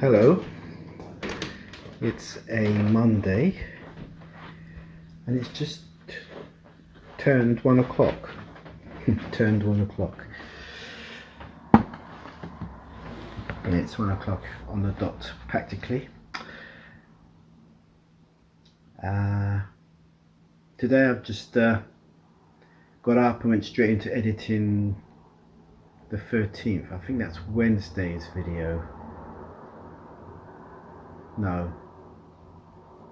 Hello, it's a Monday and it's just turned 1 o'clock. Turned 1 o'clock. And it's 1 o'clock on the dot practically. Today I've just got up and went straight into editing the 13th. I think that's Wednesday's video. No,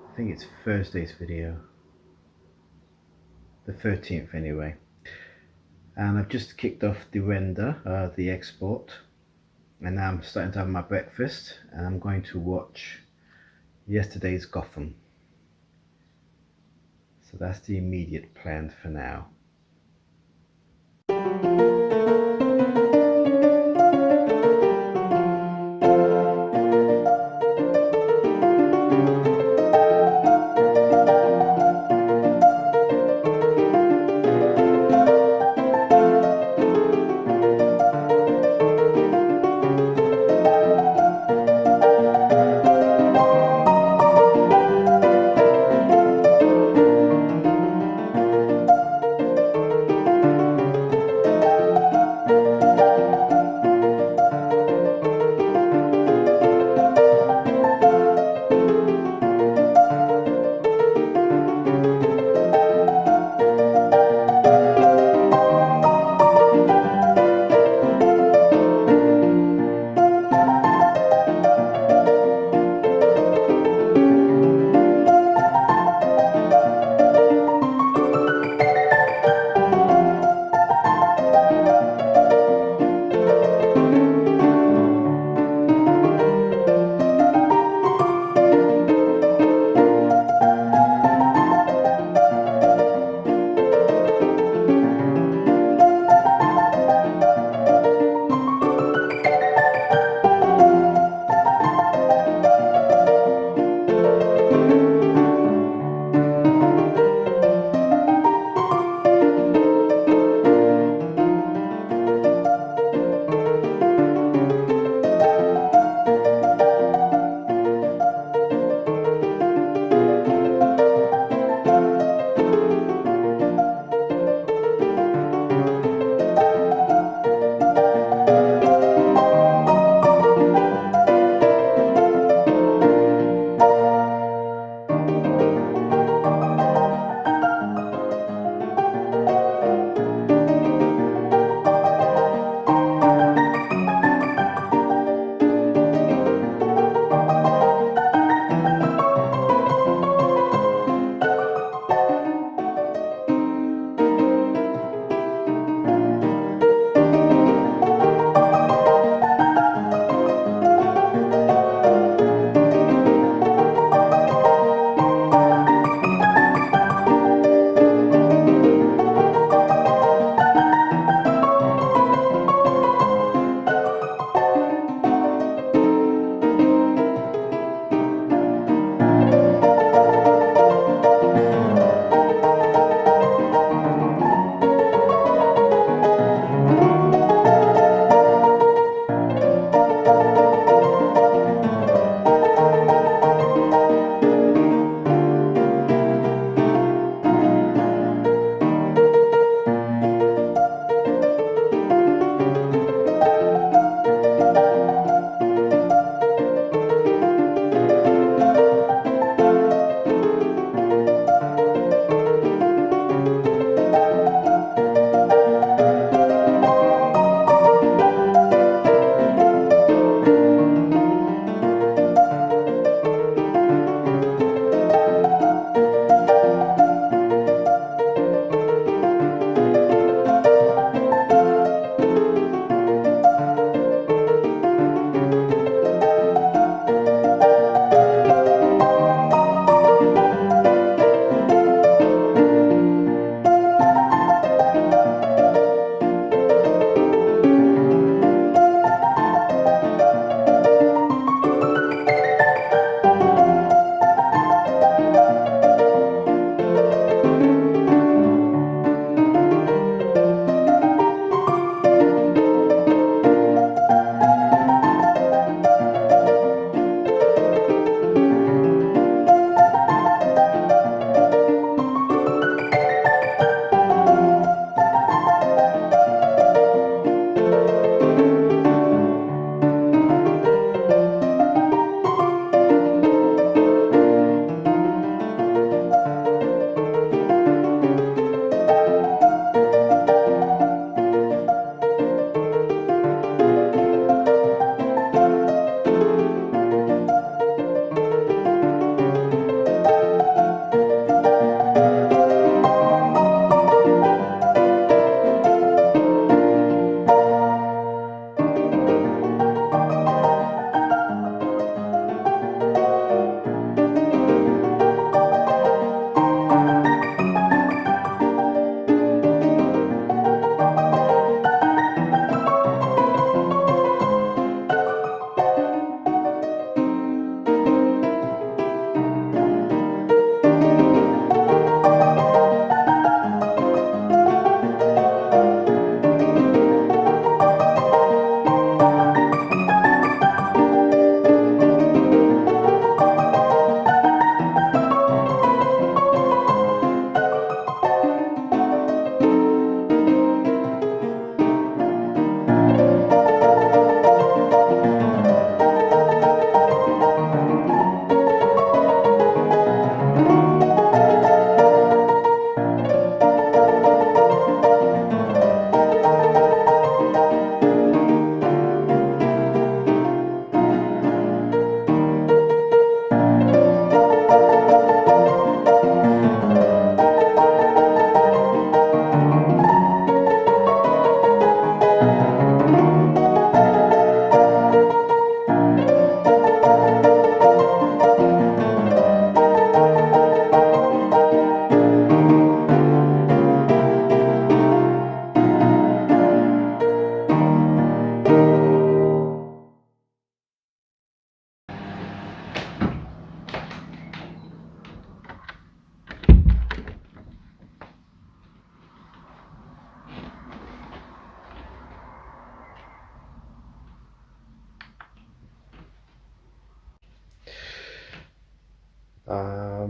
I think it's Thursday's video, the 13th anyway. And I've just kicked off the render, the export, and now I'm starting to have my breakfast and I'm going to watch yesterday's Gotham. So that's the immediate plan for now.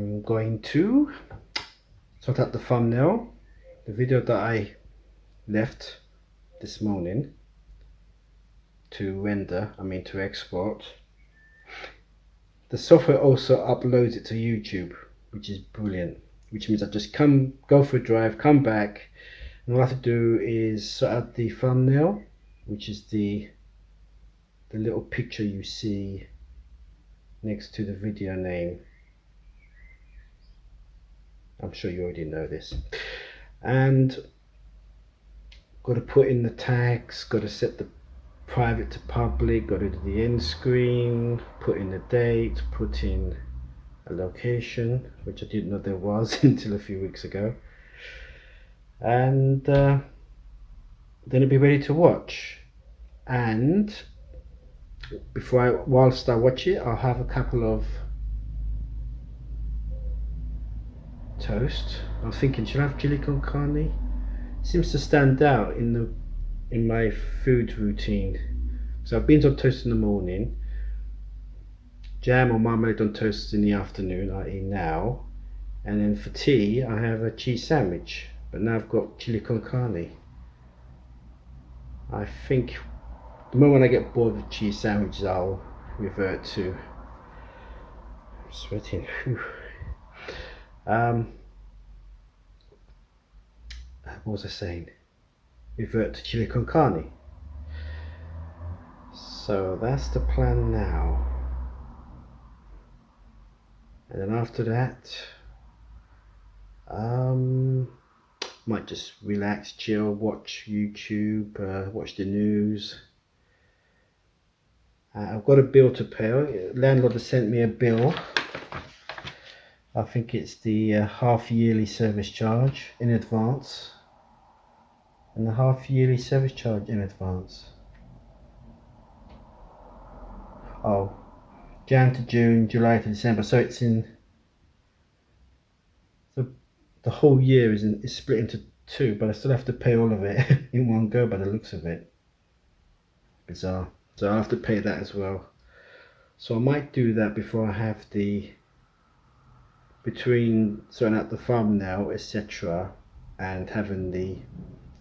I'm going to sort out the thumbnail, the video that I left this morning to render, to export. The software also uploads it to YouTube, which is brilliant, which means I just go for a drive, come back, and all I have to do is sort out the thumbnail, which is the little picture you see next to the video name. I'm sure you already know this. And got to put in the tags, got to set the private to public, got to do the end screen, put in the date, put in a location, which I didn't know there was until a few weeks ago, and then it'll be ready to watch. And whilst I watch it, I'll have a couple of toast. I was thinking, should I have chili con carne? It seems to stand out in my food routine. So I've beans on toast in the morning, jam or marmalade on toast in the afternoon, i.e. now, and then for tea I have a cheese sandwich, but now I've got chili con carne. I think the moment I get bored with cheese sandwiches, I'll revert to, I'm sweating. What was I saying? Revert to chili con carne. So that's the plan now. And then after that, might just relax, chill, watch YouTube, watch the news. I've got a bill to pay. Landlord has sent me a bill. I think it's the half-yearly service charge in advance. And the half-yearly service charge in advance. Oh, Jan to June, July to December. So it's in. So the whole year is split into two, but I still have to pay all of it in one go by the looks of it. Bizarre. So I'll have to pay that as well. So I might do that before I have between sorting out the thumbnail, etc., and having the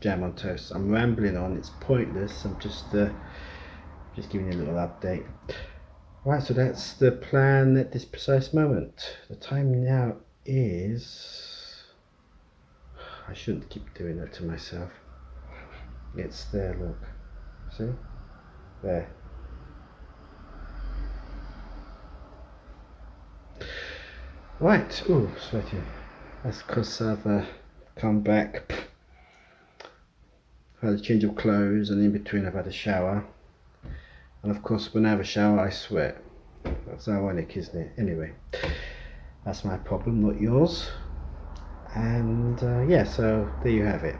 jam on toast. I'm rambling on, it's pointless. I'm just giving you a little update. Right, so that's the plan at this precise moment. The time now is, I shouldn't keep doing that to myself. It's there, look. See? There. Right, oh, sweating. That's because I've come back, had a change of clothes, and in between I've had a shower. And of course, when I have a shower, I sweat. That's ironic, isn't it? Anyway, that's my problem, not yours. And yeah, so there you have it.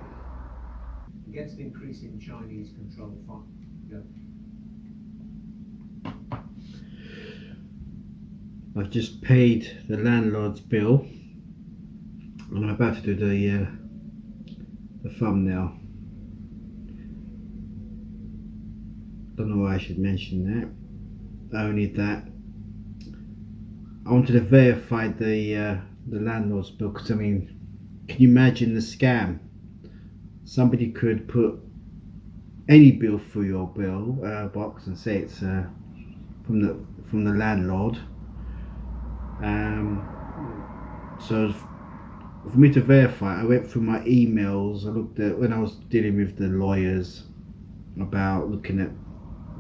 Against increasing Chinese control. I've just paid the landlord's bill, and I'm about to do the thumbnail. Don't know why I should mention that. Only that I wanted to verify the landlord's bill, because I mean, can you imagine the scam? Somebody could put any bill through your bill box and say it's from the landlord. So for me to verify, I went through my emails. I looked at when I was dealing with the lawyers about looking at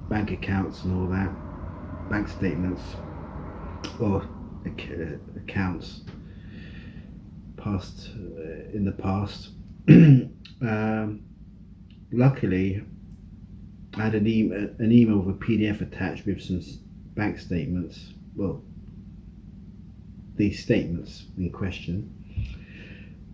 bank accounts and all that, bank statements or accounts past in the past. Luckily, I had an email with a PDF attached with some bank statements. Well, these statements in question,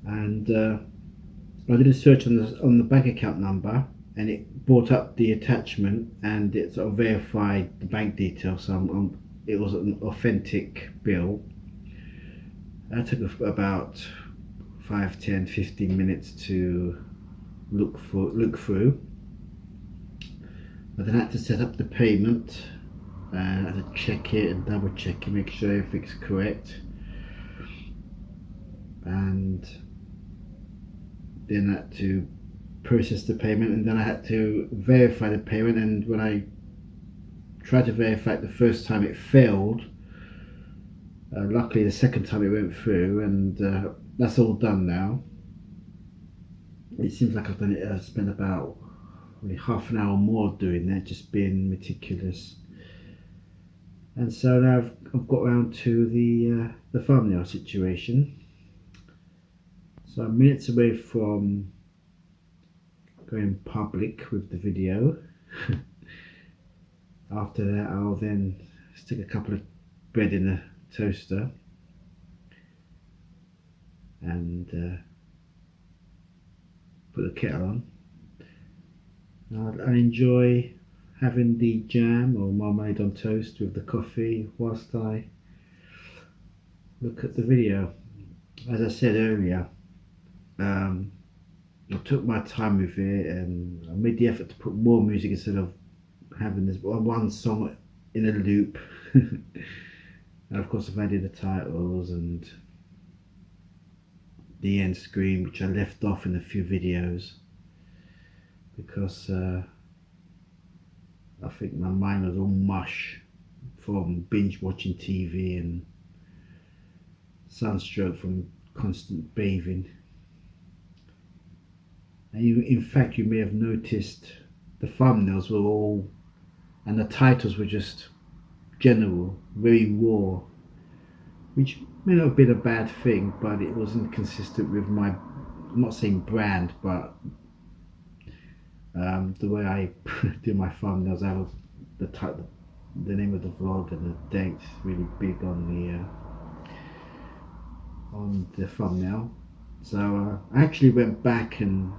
and I did a search on the bank account number, and it brought up the attachment, and it sort of verified the bank details. So it was an authentic bill. That took about 5, 10, 15 minutes to look through. But then I had to set up the payment. I had to check it and double check it, make sure everything's correct. and then I had to process the payment, and then I had to verify the payment, and when I tried to verify it the first time it failed. Luckily the second time it went through, and that's all done now. It seems like I've spent about probably half an hour more doing that, just being meticulous. And so now I've got around to the thumbnail situation. So I'm minutes away from going public with the video. After that, I'll then stick a couple of bread in a toaster and put the kettle on. I enjoy having the jam or marmalade on toast with the coffee whilst I look at the video. As I said earlier, I took my time with it, and I made the effort to put more music instead of having this one song in a loop. And of course I've added the titles and the end screen, which I left off in a few videos because I think my mind was all mush from binge watching TV and sunstroke from constant bathing. And in fact, you may have noticed the thumbnails were all, and the titles were just general, very raw, which may not have been a bad thing, but it wasn't consistent with my, I'm not saying brand, but the way I do my thumbnails. I have the name of the vlog and the date really big on the thumbnail. So I actually went back and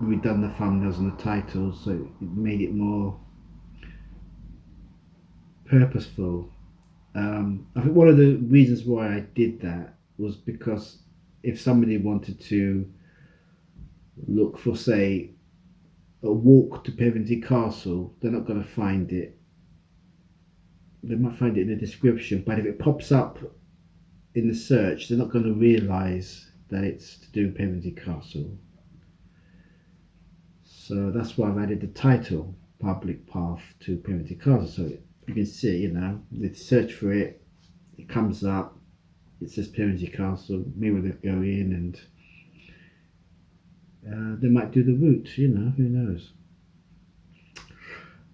redone the thumbnails and the titles, so it made it more purposeful. I think one of the reasons why I did that was because if somebody wanted to look for, say, a walk to Pevensey Castle, they're not going to find it. They might find it in the description, but if it pops up in the search, they're not going to realise that it's to do with Pevensey Castle. So that's why I've added the title, Public Path to Pevensey Castle, so you can see, you know, they search for it, it comes up, it says Pevensey Castle, maybe they'll go in and they might do the route, you know, who knows.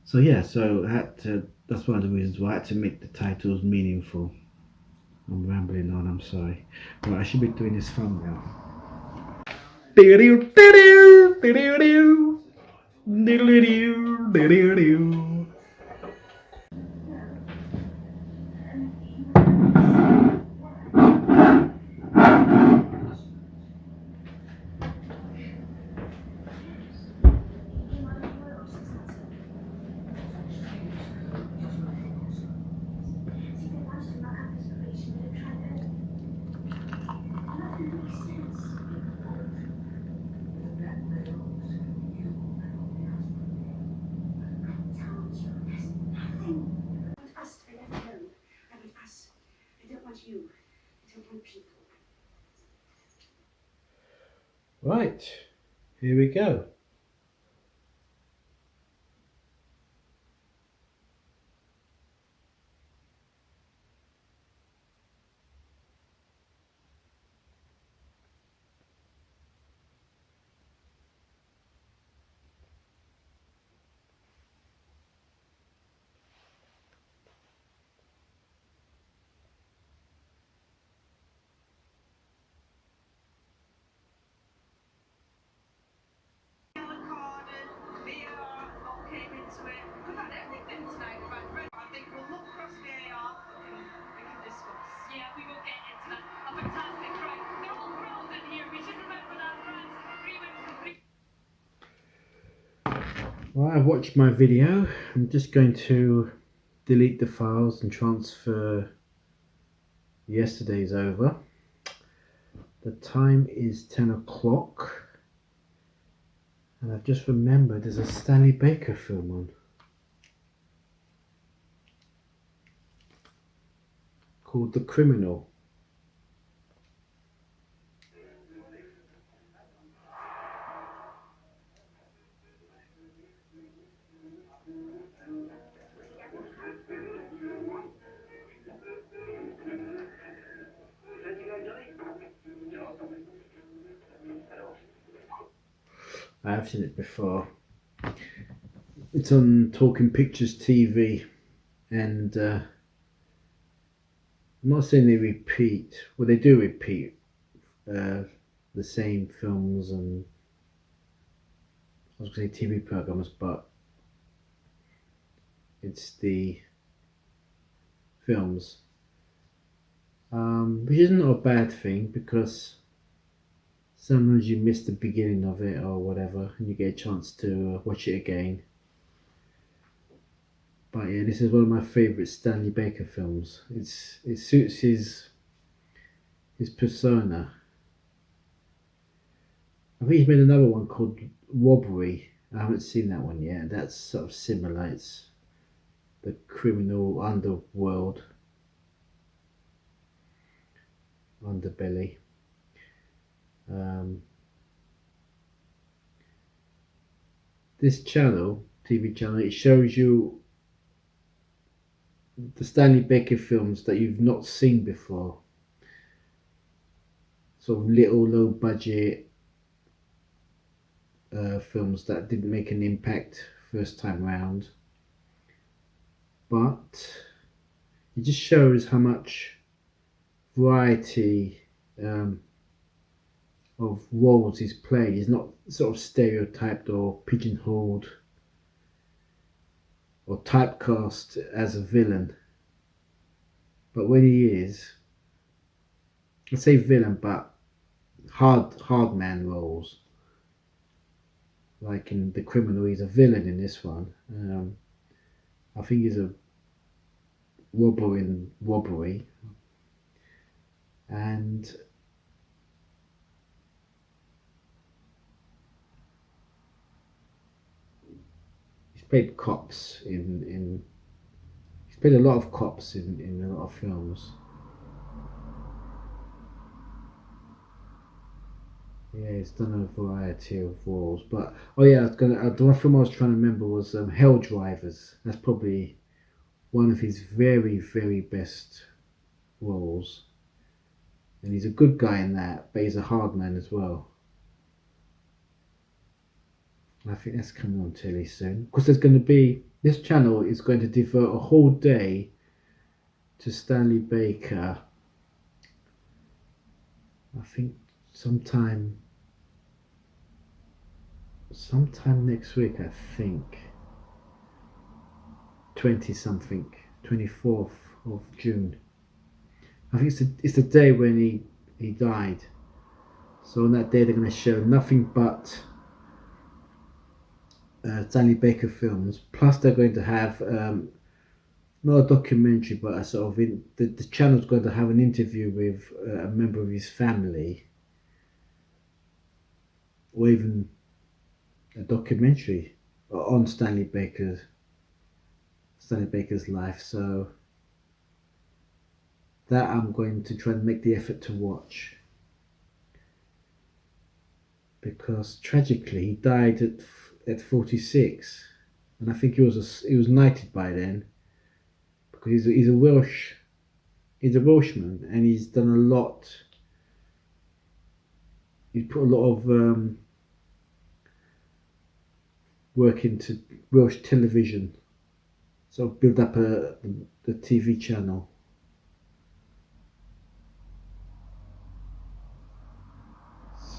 So yeah, so I had to, that's one of the reasons why I had to make the titles meaningful. I'm rambling on, I'm sorry. Right, I should be doing this thumbnail. Right, here we go. Well, I've watched my video. I'm just going to delete the files and transfer yesterday's over. The time is 10 o'clock and I've just remembered there's a Stanley Baker film on called The Criminal. I have seen it before. It's on Talking Pictures TV, and I'm not saying they repeat. Well, they do repeat the same films and I was going to say TV programs, but it's the films, which is not a bad thing because sometimes you miss the beginning of it or whatever, and you get a chance to watch it again. But yeah, this is one of my favourite Stanley Baker films. It suits his persona. I think he's made another one called Robbery. I haven't seen that one yet. That's sort of similar. It's the criminal underworld, underbelly. This channel, TV channel, it shows you the Stanley Baker films that you've not seen before. Sort of little low budget films that didn't make an impact first time round, but it just shows how much variety of roles he's played. He's not sort of stereotyped or pigeonholed or typecast as a villain. But when he is, I say villain, but hard man roles. Like in The Criminal, he's a villain in this one. I think he's a robber in Robbery. And he's played cops in he's played a lot of cops in a lot of films. Yeah, he's done a variety of roles, but oh yeah, the one film I was trying to remember was Hell Drivers. That's probably one of his very best roles, and he's a good guy in that, but he's a hard man as well. I think that's coming on telly soon because there's going to be this channel is going to devote a whole day to Stanley Baker. I think sometime next week, I think 24th of June. I think it's the day when he died. So on that day they're going to show nothing but Stanley Baker films. Plus they're going to have not a documentary, but a sort of the channel's going to have an interview with a member of his family, or even a documentary on Stanley Baker's life. So that I'm going to try and make the effort to watch, because tragically he died at 46, and I think he was knighted by then, because he's a Welshman, and he's done a lot. He's put a lot of work into Welsh television, sort of build up the TV channel.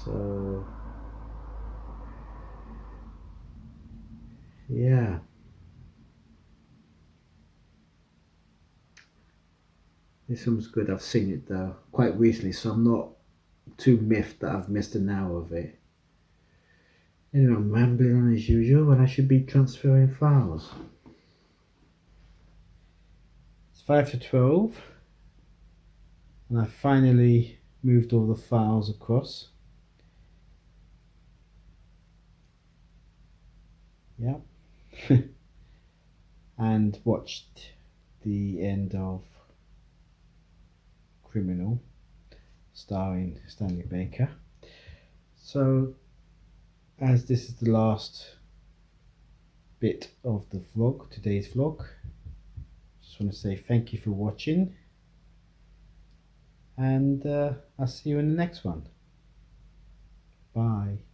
So yeah, this one's good. I've seen it though quite recently, so I'm not too miffed that I've missed an hour of it. Anyway, I'm rambling on as usual when I should be transferring files. It's 5 to 12 and I finally moved all the files across. Yep. And watched the end of Criminal, starring Stanley Baker. So as this is the last bit of the vlog, today's vlog, just want to say thank you for watching, and I'll see you in the next one. Bye.